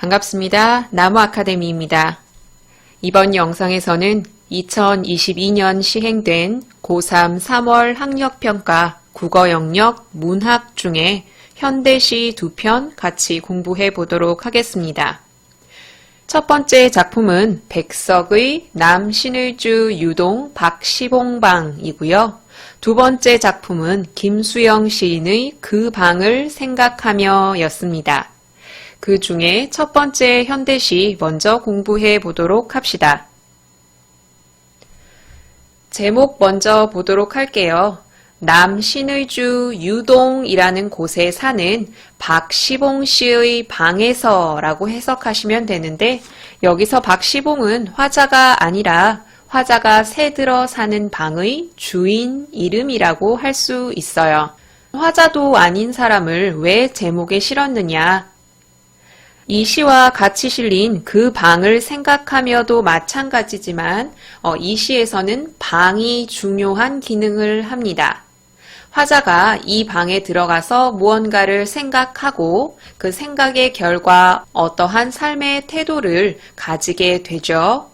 반갑습니다. 나무아카데미입니다. 이번 영상에서는 2022년 시행된 고3 3월 학력평가 국어 영역 문학 중에 현대시 2편 같이 공부해 보도록 하겠습니다. 첫 번째 작품은 백석의 남신의주 유동 박시봉방이고요. 두 번째 작품은 김수영 시인의 그 방을 생각하며 였습니다. 그 중에 첫 번째 현대시 먼저 공부해 보도록 합시다. 제목 먼저 보도록 할게요. 남신의주 유동이라는 곳에 사는 박시봉 씨의 방에서라고 해석하시면 되는데, 여기서 박시봉은 화자가 아니라 화자가 새들어 사는 방의 주인 이름이라고 할 수 있어요. 화자도 아닌 사람을 왜 제목에 실었느냐? 이 시와 같이 실린 그 방을 생각하며도 마찬가지지만 이 시에서는 방이 중요한 기능을 합니다. 화자가 이 방에 들어가서 무언가를 생각하고 그 생각의 결과 어떠한 삶의 태도를 가지게 되죠.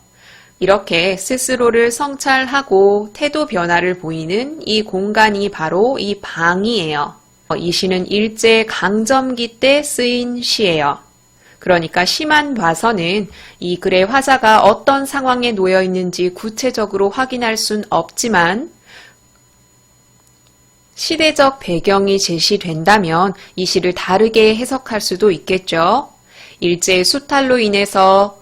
이렇게 스스로를 성찰하고 태도 변화를 보이는 이 공간이 바로 이 방이에요. 이 시는 일제 강점기 때 쓰인 시예요. 그러니까 시만 봐서는 이 글의 화자가 어떤 상황에 놓여 있는지 구체적으로 확인할 순 없지만, 시대적 배경이 제시된다면 이 시를 다르게 해석할 수도 있겠죠. 일제 수탈로 인해서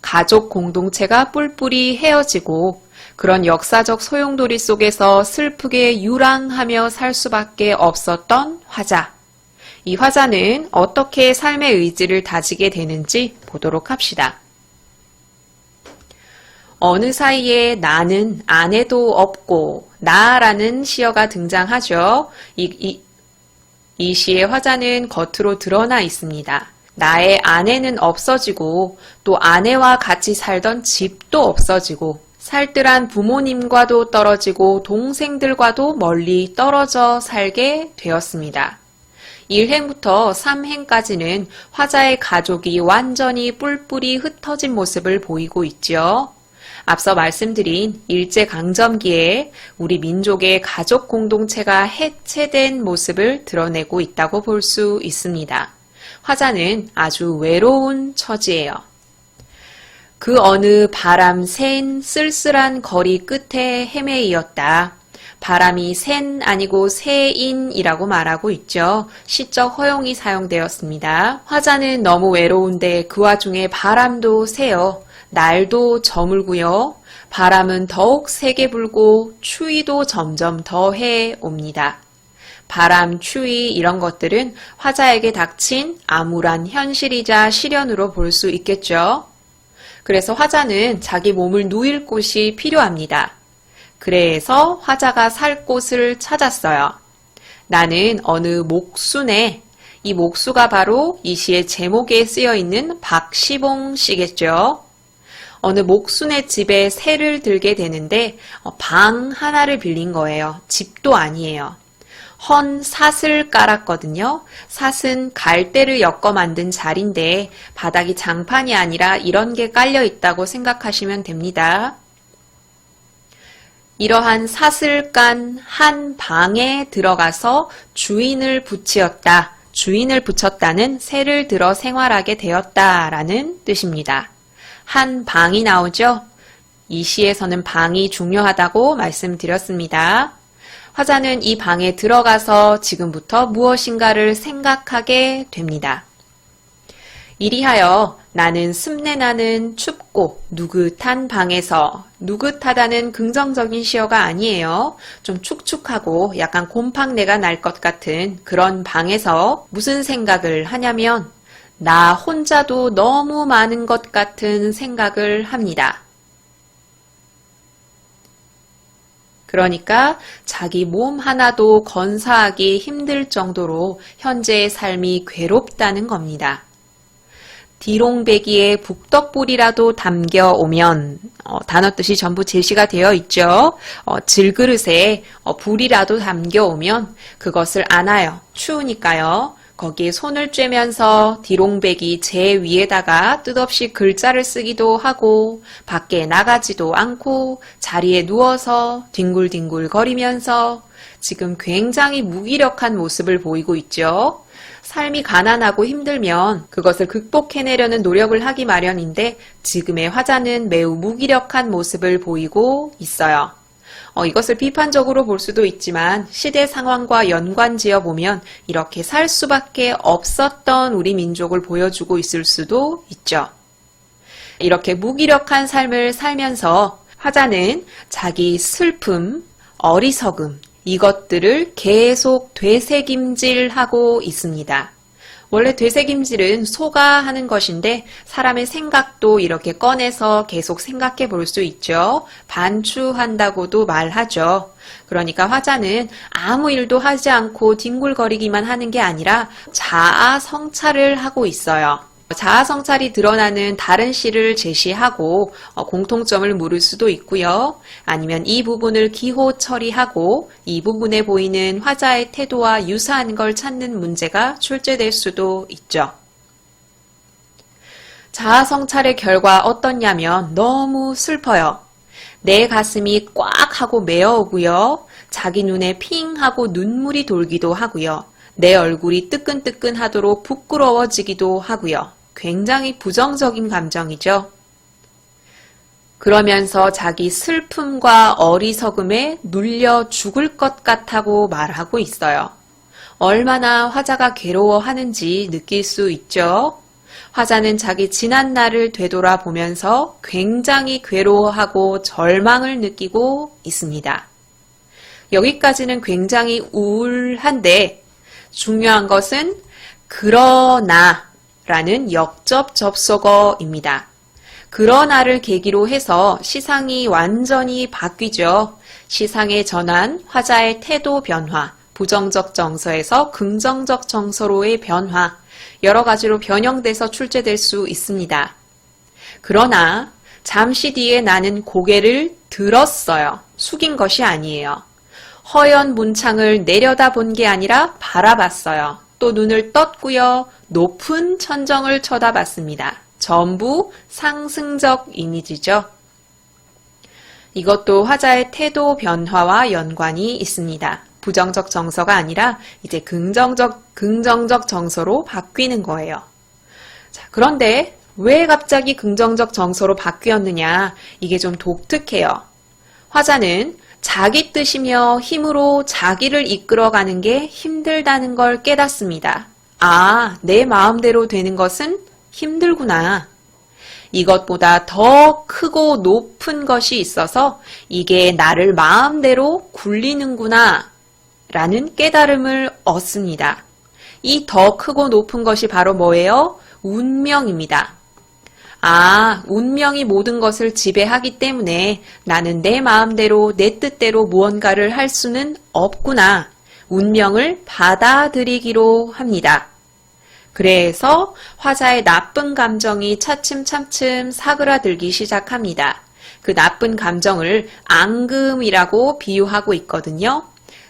가족 공동체가 뿔뿔이 헤어지고 그런 역사적 소용돌이 속에서 슬프게 유랑하며 살 수밖에 없었던 화자. 이 화자는 어떻게 삶의 의지를 다지게 되는지 보도록 합시다. 어느 사이에 나는 아내도 없고 나라는 시어가 등장하죠. 이 시의 화자는 겉으로 드러나 있습니다. 나의 아내는 없어지고 또 아내와 같이 살던 집도 없어지고 살뜰한 부모님과도 떨어지고 동생들과도 멀리 떨어져 살게 되었습니다. 1행부터 3행까지는 화자의 가족이 완전히 뿔뿔이 흩어진 모습을 보이고 있죠. 앞서 말씀드린 일제강점기에 우리 민족의 가족 공동체가 해체된 모습을 드러내고 있다고 볼 수 있습니다. 화자는 아주 외로운 처지예요. 그 어느 바람 샌 쓸쓸한 거리 끝에 헤매이었다. 바람이 샌 아니고 새인이라고 말하고 있죠. 시적 허용이 사용되었습니다. 화자는 너무 외로운데 그 와중에 바람도 새요. 날도 저물고요. 바람은 더욱 세게 불고 추위도 점점 더해 옵니다. 바람, 추위 이런 것들은 화자에게 닥친 암울한 현실이자 시련으로 볼 수 있겠죠. 그래서 화자는 자기 몸을 누일 곳이 필요합니다. 그래서 화자가 살 곳을 찾았어요. 나는 어느 목순에, 이 목수가 바로 이 시의 제목에 쓰여 있는 박시봉 씨겠죠. 어느 목순의 집에 새를 들게 되는데 방 하나를 빌린 거예요. 집도 아니에요. 헌 삿을 깔았거든요. 삿은 갈대를 엮어 만든 자리인데 바닥이 장판이 아니라 이런 게 깔려 있다고 생각하시면 됩니다. 이러한 삿을 깐 한 방에 들어가서 주인을 붙이었다. 주인을 붙였다는 새를 들어 생활하게 되었다라는 뜻입니다. 한 방이 나오죠? 이 시에서는 방이 중요하다고 말씀드렸습니다. 화자는 이 방에 들어가서 지금부터 무엇인가를 생각하게 됩니다. 이리하여 나는 습내나는 춥고 누긋한 방에서, 누긋하다는 긍정적인 시어가 아니에요. 좀 축축하고 약간 곰팡내가 날 것 같은 그런 방에서 무슨 생각을 하냐면 나 혼자도 너무 많은 것 같은 생각을 합니다. 그러니까 자기 몸 하나도 건사하기 힘들 정도로 현재의 삶이 괴롭다는 겁니다. 디롱배기에 북덕불이라도 담겨오면 단어 뜻이 전부 제시가 되어 있죠. 질그릇에 불이라도 담겨오면 그것을 안아요. 추우니까요. 거기에 손을 쬐면서 디롱배기 제 위에다가 뜻없이 글자를 쓰기도 하고 밖에 나가지도 않고 자리에 누워서 뒹굴뒹굴 거리면서 지금 굉장히 무기력한 모습을 보이고 있죠. 삶이 가난하고 힘들면 그것을 극복해내려는 노력을 하기 마련인데 지금의 화자는 매우 무기력한 모습을 보이고 있어요. 이것을 비판적으로 볼 수도 있지만 시대 상황과 연관지어 보면 이렇게 살 수밖에 없었던 우리 민족을 보여주고 있을 수도 있죠. 이렇게 무기력한 삶을 살면서 화자는 자기 슬픔, 어리석음, 이것들을 계속 되새김질하고 있습니다. 원래 되새김질은 소가 하는 것인데 사람의 생각도 이렇게 꺼내서 계속 생각해 볼 수 있죠. 반추한다고도 말하죠. 그러니까 화자는 아무 일도 하지 않고 뒹굴거리기만 하는 게 아니라 자아 성찰을 하고 있어요. 자아 성찰이 드러나는 다른 시를 제시하고 공통점을 물을 수도 있고요. 아니면 이 부분을 기호 처리하고 이 부분에 보이는 화자의 태도와 유사한 걸 찾는 문제가 출제될 수도 있죠. 자아 성찰의 결과 어떻냐면 너무 슬퍼요. 내 가슴이 꽉 하고 메어오고요. 자기 눈에 핑 하고 눈물이 돌기도 하고요. 내 얼굴이 뜨끈뜨끈하도록 부끄러워지기도 하고요. 굉장히 부정적인 감정이죠. 그러면서 자기 슬픔과 어리석음에 눌려 죽을 것 같다고 말하고 있어요. 얼마나 화자가 괴로워하는지 느낄 수 있죠. 화자는 자기 지난 날을 되돌아보면서 굉장히 괴로워하고 절망을 느끼고 있습니다. 여기까지는 굉장히 우울한데 중요한 것은 그러나 라는 역접 접속어입니다. 그러나를 계기로 해서 시상이 완전히 바뀌죠. 시상의 전환, 화자의 태도 변화, 부정적 정서에서 긍정적 정서로의 변화, 여러 가지로 변형돼서 출제될 수 있습니다. 그러나 잠시 뒤에 나는 고개를 들었어요. 숙인 것이 아니에요. 허연 문창을 내려다본 게 아니라 바라봤어요. 또 눈을 떴고요. 높은 천정을 쳐다봤습니다. 전부 상승적 이미지죠. 이것도 화자의 태도 변화와 연관이 있습니다. 부정적 정서가 아니라 이제 긍정적 정서로 바뀌는 거예요. 자, 그런데 왜 갑자기 긍정적 정서로 바뀌었느냐? 이게 좀 독특해요. 화자는 자기 뜻이며 힘으로 자기를 이끌어가는 게 힘들다는 걸 깨닫습니다. 아, 내 마음대로 되는 것은 힘들구나. 이것보다 더 크고 높은 것이 있어서 이게 나를 마음대로 굴리는구나 라는 깨달음을 얻습니다. 이 더 크고 높은 것이 바로 뭐예요? 운명입니다. 아, 운명이 모든 것을 지배하기 때문에 나는 내 마음대로 내 뜻대로 무언가를 할 수는 없구나. 운명을 받아들이기로 합니다. 그래서 화자의 나쁜 감정이 차츰차츰 사그라들기 시작합니다. 그 나쁜 감정을 앙금이라고 비유하고 있거든요.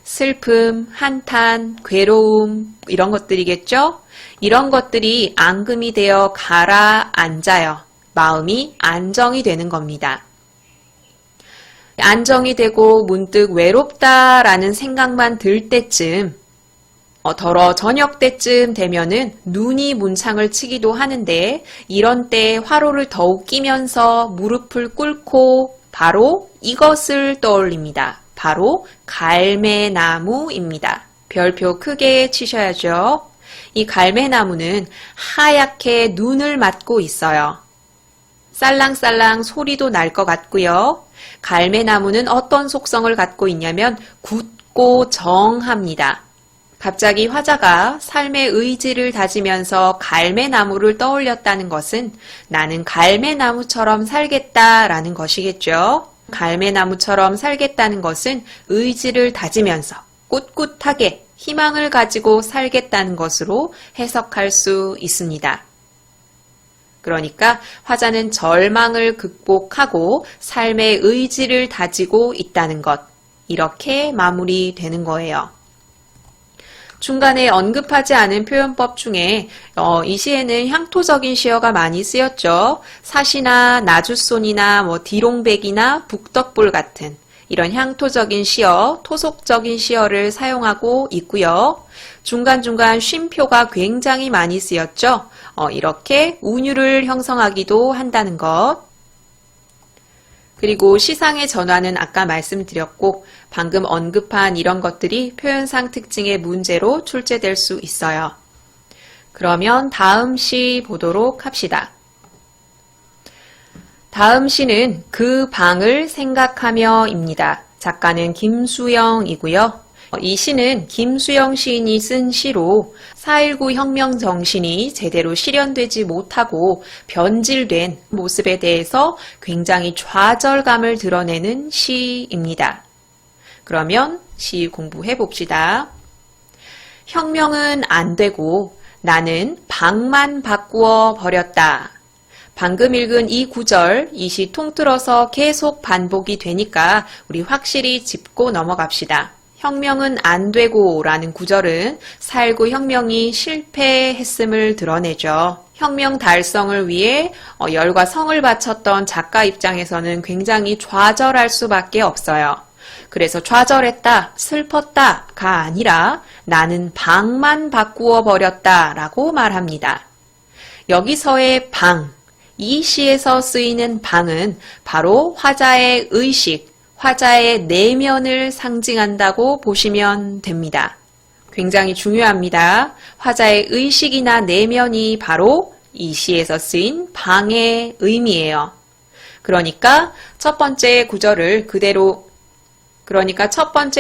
슬픔, 한탄, 괴로움 이런 것들이겠죠? 이런 것들이 앙금이 되어 가라앉아요. 마음이 안정이 되는 겁니다. 안정이 되고 문득 외롭다라는 생각만 들 때쯤 더러 저녁 때쯤 되면은 눈이 문창을 치기도 하는데 이런 때 화로를 더욱 끼면서 무릎을 꿇고 바로 이것을 떠올립니다. 바로 갈매나무입니다. 별표 크게 치셔야죠. 이 갈매나무는 하얗게 눈을 맞고 있어요. 살랑살랑 소리도 날 것 같고요. 갈매나무는 어떤 속성을 갖고 있냐면 굳고 정합니다. 갑자기 화자가 삶의 의지를 다지면서 갈매나무를 떠올렸다는 것은 나는 갈매나무처럼 살겠다라는 것이겠죠. 갈매나무처럼 살겠다는 것은 의지를 다지면서 꿋꿋하게 희망을 가지고 살겠다는 것으로 해석할 수 있습니다. 그러니까 화자는 절망을 극복하고 삶의 의지를 다지고 있다는 것, 이렇게 마무리되는 거예요. 중간에 언급하지 않은 표현법 중에 이 시에는 향토적인 시어가 많이 쓰였죠. 사시나 나주손이나 디롱백이나 북덕불 같은 이런 향토적인 시어, 토속적인 시어를 사용하고 있고요. 중간중간 쉼표가 굉장히 많이 쓰였죠. 이렇게 운율을 형성하기도 한다는 것. 그리고 시상의 전환은 아까 말씀드렸고 방금 언급한 이런 것들이 표현상 특징의 문제로 출제될 수 있어요. 그러면 다음 시 보도록 합시다. 다음 시는 그 방을 생각하며입니다. 작가는 김수영이고요. 이 시는 김수영 시인이 쓴 시로 4.19 혁명 정신이 제대로 실현되지 못하고 변질된 모습에 대해서 굉장히 좌절감을 드러내는 시입니다. 그러면 시 공부해 봅시다. 혁명은 안 되고 나는 방만 바꾸어 버렸다. 방금 읽은 이 구절, 이 시 통틀어서 계속 반복이 되니까 우리 확실히 짚고 넘어갑시다. 혁명은 안 되고 라는 구절은 4.19 혁명이 실패했음을 드러내죠. 혁명 달성을 위해 열과 성을 바쳤던 작가 입장에서는 굉장히 좌절할 수밖에 없어요. 그래서 좌절했다, 슬펐다가 아니라 나는 방만 바꾸어 버렸다 라고 말합니다. 여기서의 방, 이 시에서 쓰이는 방은 바로 화자의 의식, 화자의 내면을 상징한다고 보시면 됩니다. 굉장히 중요합니다. 화자의 의식이나 내면이 바로 이 시에서 쓰인 방의 의미예요. 그러니까 첫 번째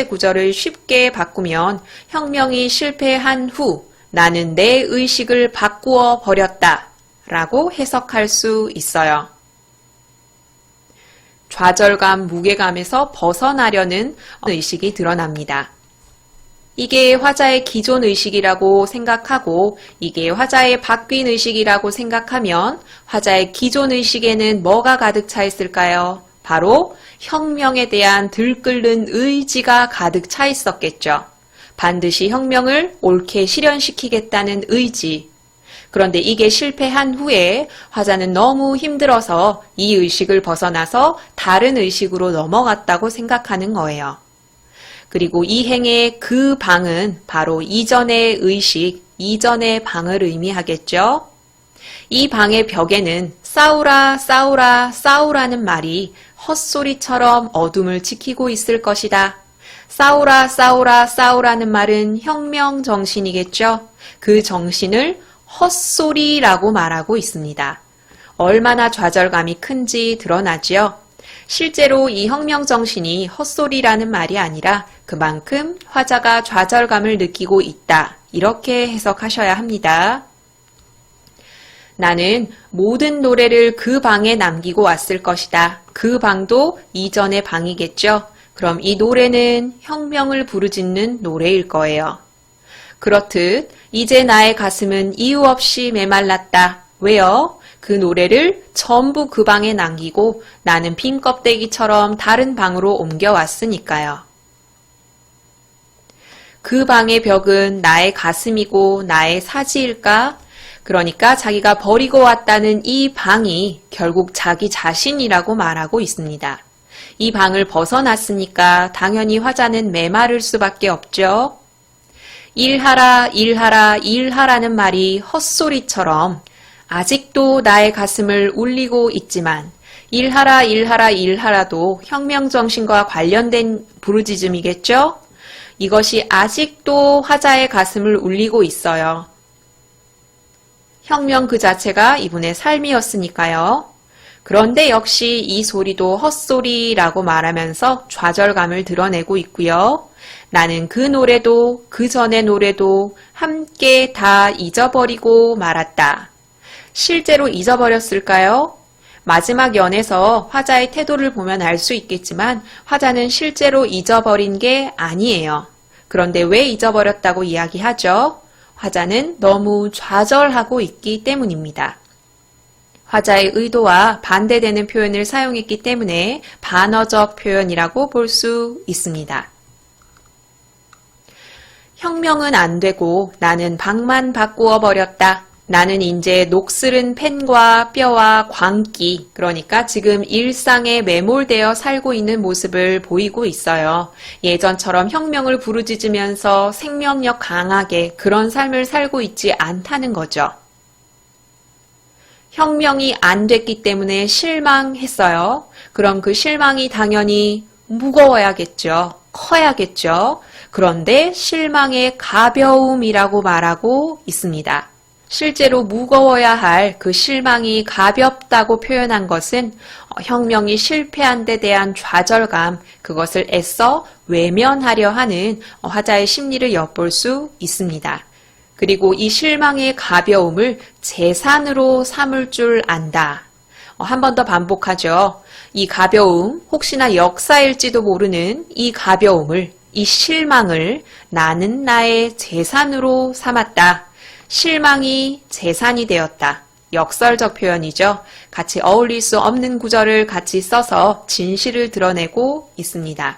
구절을 쉽게 바꾸면 혁명이 실패한 후 나는 내 의식을 바꾸어 버렸다 라고 해석할 수 있어요. 좌절감, 무게감에서 벗어나려는 의식이 드러납니다. 이게 화자의 기존 의식이라고 생각하고 이게 화자의 바뀐 의식이라고 생각하면 화자의 기존 의식에는 뭐가 가득 차 있을까요? 바로 혁명에 대한 들끓는 의지가 가득 차 있었겠죠. 반드시 혁명을 옳게 실현시키겠다는 의지. 그런데 이게 실패한 후에 화자는 너무 힘들어서 이 의식을 벗어나서 다른 의식으로 넘어갔다고 생각하는 거예요. 그리고 이 행의 그 방은 바로 이전의 의식, 이전의 방을 의미하겠죠. 이 방의 벽에는 싸우라, 싸우라, 싸우라는 말이 헛소리처럼 어둠을 지키고 있을 것이다. 싸우라, 싸우라, 싸우라는 말은 혁명 정신이겠죠. 그 정신을 헛소리라고 말하고 있습니다. 얼마나 좌절감이 큰지 드러나지요. 실제로 이 혁명 정신이 헛소리라는 말이 아니라 그만큼 화자가 좌절감을 느끼고 있다. 이렇게 해석하셔야 합니다. 나는 모든 노래를 그 방에 남기고 왔을 것이다. 그 방도 이전의 방이겠죠. 그럼 이 노래는 혁명을 부르짖는 노래일 거예요. 그렇듯 이제 나의 가슴은 이유 없이 메말랐다. 왜요? 그 노래를 전부 그 방에 남기고 나는 빈 껍데기처럼 다른 방으로 옮겨왔으니까요. 그 방의 벽은 나의 가슴이고 나의 사지일까? 그러니까 자기가 버리고 왔다는 이 방이 결국 자기 자신이라고 말하고 있습니다. 이 방을 벗어났으니까 당연히 화자는 메마를 수밖에 없죠. 일하라, 일하라, 일하라는 말이 헛소리처럼 아직도 나의 가슴을 울리고 있지만 일하라, 일하라, 일하라도 혁명정신과 관련된 부르짖음이겠죠? 이것이 아직도 화자의 가슴을 울리고 있어요. 혁명 그 자체가 이분의 삶이었으니까요. 그런데 역시 이 소리도 헛소리라고 말하면서 좌절감을 드러내고 있고요. 나는 그 노래도 그 전의 노래도 함께 다 잊어버리고 말았다. 실제로 잊어버렸을까요? 마지막 연에서 화자의 태도를 보면 알 수 있겠지만 화자는 실제로 잊어버린 게 아니에요. 그런데 왜 잊어버렸다고 이야기하죠? 화자는 너무 좌절하고 있기 때문입니다. 화자의 의도와 반대되는 표현을 사용했기 때문에 반어적 표현이라고 볼 수 있습니다. 혁명은 안 되고 나는 방만 바꾸어 버렸다. 나는 이제 녹슬은 펜과 뼈와 광기, 그러니까 지금 일상에 매몰되어 살고 있는 모습을 보이고 있어요. 예전처럼 혁명을 부르짖으면서 생명력 강하게 그런 삶을 살고 있지 않다는 거죠. 혁명이 안 됐기 때문에 실망했어요. 그럼 그 실망이 당연히 무거워야겠죠. 커야겠죠. 그런데 실망의 가벼움이라고 말하고 있습니다. 실제로 무거워야 할 그 실망이 가볍다고 표현한 것은 혁명이 실패한 데 대한 좌절감, 그것을 애써 외면하려 하는 화자의 심리를 엿볼 수 있습니다. 그리고 이 실망의 가벼움을 재산으로 삼을 줄 안다. 한 번 더 반복하죠. 이 가벼움, 혹시나 역사일지도 모르는 이 가벼움을, 이 실망을 나는 나의 재산으로 삼았다. 실망이 재산이 되었다. 역설적 표현이죠. 같이 어울릴 수 없는 구절을 같이 써서 진실을 드러내고 있습니다.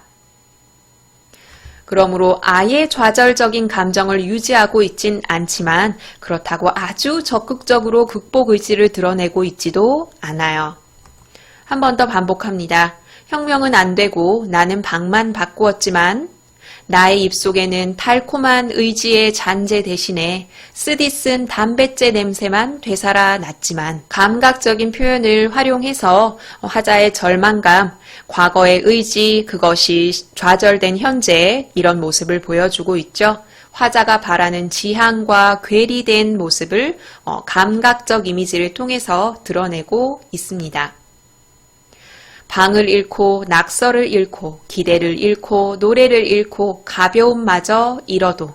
그러므로 아예 좌절적인 감정을 유지하고 있진 않지만 그렇다고 아주 적극적으로 극복 의지를 드러내고 있지도 않아요. 한 번 더 반복합니다. 혁명은 안 되고 나는 방만 바꾸었지만 나의 입속에는 달콤한 의지의 잔재 대신에 쓰디쓴 담뱃재 냄새만 되살아 났지만 감각적인 표현을 활용해서 화자의 절망감, 과거의 의지, 그것이 좌절된 현재 이런 모습을 보여주고 있죠. 화자가 바라는 지향과 괴리된 모습을 감각적 이미지를 통해서 드러내고 있습니다. 방을 잃고 낙서를 잃고 기대를 잃고 노래를 잃고 가벼움마저 잃어도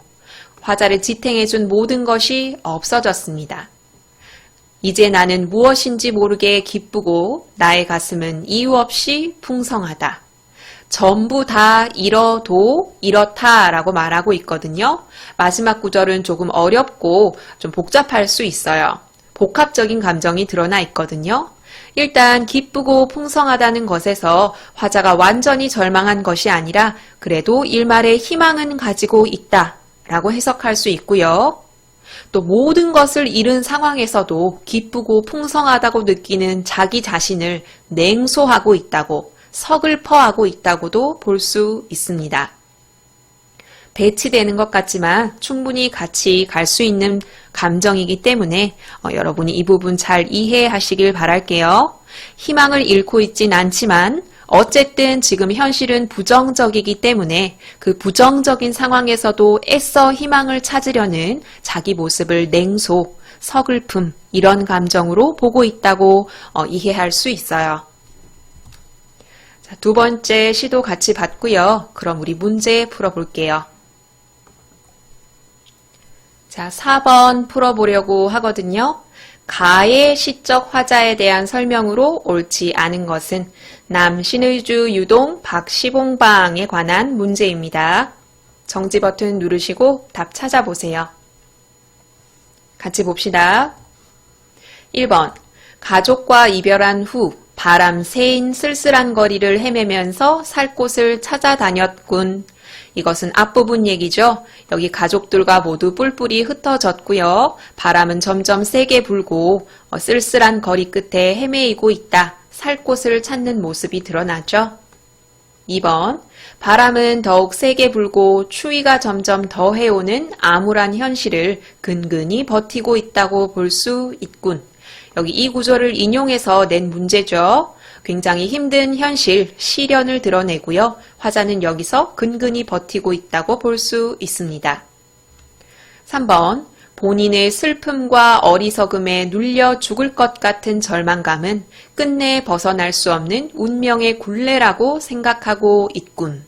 화자를 지탱해준 모든 것이 없어졌습니다. 이제 나는 무엇인지 모르게 기쁘고 나의 가슴은 이유 없이 풍성하다. 전부 다 잃어도 이렇다라고 말하고 있거든요. 마지막 구절은 조금 어렵고 좀 복잡할 수 있어요. 복합적인 감정이 드러나 있거든요. 일단 기쁘고 풍성하다는 것에서 화자가 완전히 절망한 것이 아니라 그래도 일말의 희망은 가지고 있다 라고 해석할 수 있고요. 또 모든 것을 잃은 상황에서도 기쁘고 풍성하다고 느끼는 자기 자신을 냉소하고 있다고, 서글퍼하고 있다고도 볼 수 있습니다. 배치되는 것 같지만 충분히 같이 갈 수 있는 감정이기 때문에 여러분이 이 부분 잘 이해하시길 바랄게요. 희망을 잃고 있진 않지만 어쨌든 지금 현실은 부정적이기 때문에 그 부정적인 상황에서도 애써 희망을 찾으려는 자기 모습을 냉소, 서글픔 이런 감정으로 보고 있다고 이해할 수 있어요. 자, 두 번째 시도 같이 봤고요. 그럼 우리 문제 풀어볼게요. 자, 4번 풀어보려고 하거든요. 가의 시적 화자에 대한 설명으로 옳지 않은 것은 남 신의주 유동 박시봉방에 관한 문제입니다. 정지 버튼 누르시고 답 찾아보세요. 같이 봅시다. 1번 가족과 이별한 후 바람 새인 쓸쓸한 거리를 헤매면서 살 곳을 찾아다녔군. 이것은 앞부분 얘기죠. 여기 가족들과 모두 뿔뿔이 흩어졌고요. 바람은 점점 세게 불고 쓸쓸한 거리 끝에 헤매이고 있다. 살 곳을 찾는 모습이 드러나죠. 2번 바람은 더욱 세게 불고 추위가 점점 더해오는 암울한 현실을 근근히 버티고 있다고 볼 수 있군. 여기 이 구조를 인용해서 낸 문제죠. 굉장히 힘든 현실, 시련을 드러내고요. 화자는 여기서 근근히 버티고 있다고 볼 수 있습니다. 3번 본인의 슬픔과 어리석음에 눌려 죽을 것 같은 절망감은 끝내 벗어날 수 없는 운명의 굴레라고 생각하고 있군.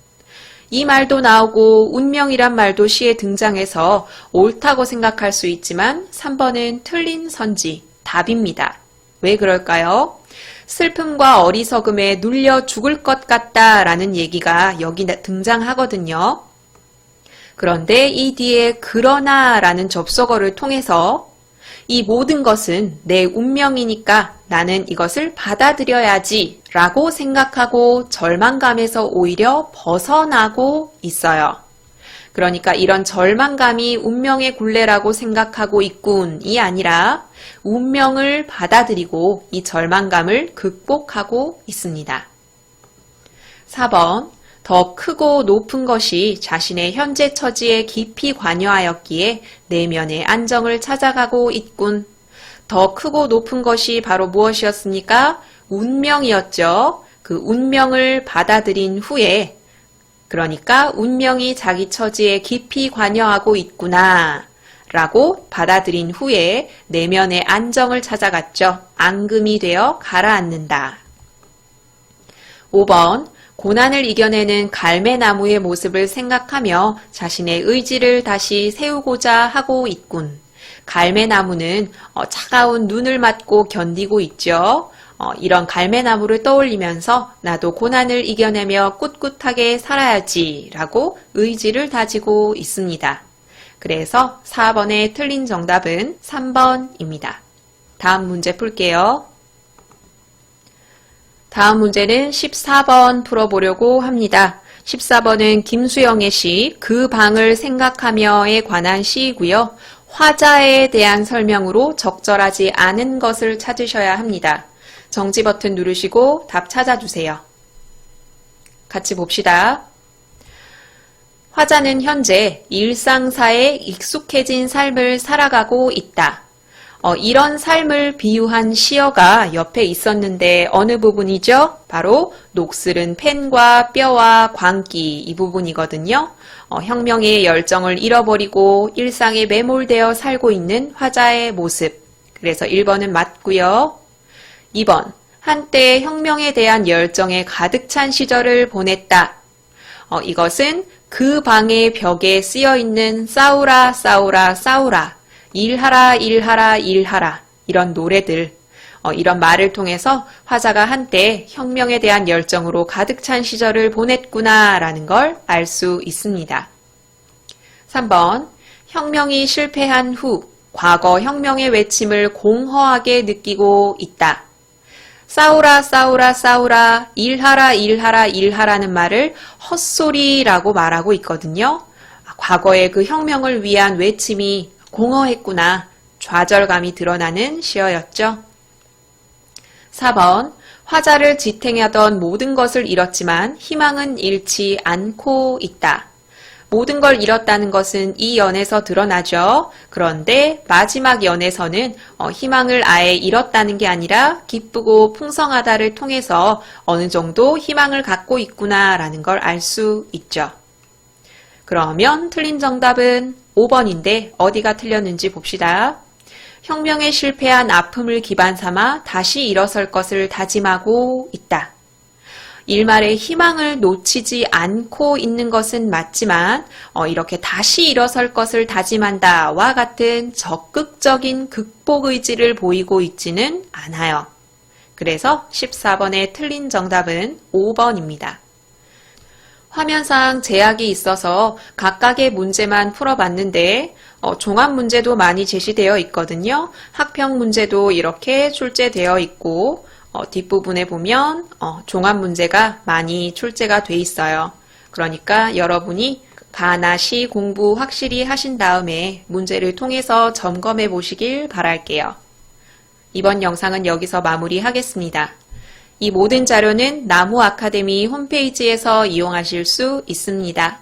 이 말도 나오고 운명이란 말도 시에 등장해서 옳다고 생각할 수 있지만 3번은 틀린 선지, 답입니다. 왜 그럴까요? 슬픔과 어리석음에 눌려 죽을 것 같다라는 얘기가 여기 등장하거든요. 그런데 이 뒤에 그러나라는 접속어를 통해서 이 모든 것은 내 운명이니까 나는 이것을 받아들여야지 라고 생각하고 절망감에서 오히려 벗어나고 있어요. 그러니까 이런 절망감이 운명의 굴레라고 생각하고 있군이 아니라 운명을 받아들이고 이 절망감을 극복하고 있습니다. 4번, 더 크고 높은 것이 자신의 현재 처지에 깊이 관여하였기에 내면의 안정을 찾아가고 있군. 더 크고 높은 것이 바로 무엇이었습니까? 운명이었죠. 그 운명을 받아들인 후에, 그러니까 운명이 자기 처지에 깊이 관여하고 있구나 라고 받아들인 후에 내면의 안정을 찾아갔죠. 앙금이 되어 가라앉는다. 5번, 고난을 이겨내는 갈매나무의 모습을 생각하며 자신의 의지를 다시 세우고자 하고 있군. 갈매나무는 차가운 눈을 맞고 견디고 있죠. 이런 갈매나무를 떠올리면서 나도 고난을 이겨내며 꿋꿋하게 살아야지 라고 의지를 다지고 있습니다. 그래서 4번의 틀린 정답은 3번입니다. 다음 문제 풀게요. 다음 문제는 14번 풀어보려고 합니다. 14번은 김수영의 시 그 방을 생각하며에 관한 시이고요. 화자에 대한 설명으로 적절하지 않은 것을 찾으셔야 합니다. 정지 버튼 누르시고 답 찾아주세요. 같이 봅시다. 화자는 현재 일상사에 익숙해진 삶을 살아가고 있다. 이런 삶을 비유한 시어가 옆에 있었는데 어느 부분이죠? 바로 녹슬은 펜과 뼈와 광기 이 부분이거든요. 혁명의 열정을 잃어버리고 일상에 매몰되어 살고 있는 화자의 모습. 그래서 1번은 맞고요. 2번, 한때 혁명에 대한 열정에 가득 찬 시절을 보냈다. 이것은 그 방의 벽에 쓰여있는 싸우라 싸우라 싸우라 일하라 일하라 일하라 이런 노래들, 이런 말을 통해서 화자가 한때 혁명에 대한 열정으로 가득 찬 시절을 보냈구나 라는 걸 알 수 있습니다. 3번, 혁명이 실패한 후 과거 혁명의 외침을 공허하게 느끼고 있다. 싸우라 싸우라 싸우라 일하라 일하라 일하라는 말을 헛소리라고 말하고 있거든요. 과거의 그 혁명을 위한 외침이 공허했구나. 좌절감이 드러나는 시어였죠. 4번, 화자를 지탱하던 모든 것을 잃었지만 희망은 잃지 않고 있다. 모든 걸 잃었다는 것은 이 연에서 드러나죠. 그런데 마지막 연에서는 희망을 아예 잃었다는 게 아니라 기쁘고 풍성하다를 통해서 어느 정도 희망을 갖고 있구나라는 걸 알 수 있죠. 그러면 틀린 정답은 5번인데 어디가 틀렸는지 봅시다. 혁명에 실패한 아픔을 기반 삼아 다시 일어설 것을 다짐하고 있다. 일말의 희망을 놓치지 않고 있는 것은 맞지만 이렇게 다시 일어설 것을 다짐한다와 같은 적극적인 극복 의지를 보이고 있지는 않아요. 그래서 14번의 틀린 정답은 5번입니다. 화면상 제약이 있어서 각각의 문제만 풀어봤는데 종합 문제도 많이 제시되어 있거든요. 학평 문제도 이렇게 출제되어 있고 뒷부분에 보면 종합 문제가 많이 출제가 돼 있어요. 그러니까 여러분이 가나 시 공부 확실히 하신 다음에 문제를 통해서 점검해 보시길 바랄게요. 이번 영상은 여기서 마무리하겠습니다. 이 모든 자료는 나무 아카데미 홈페이지에서 이용하실 수 있습니다.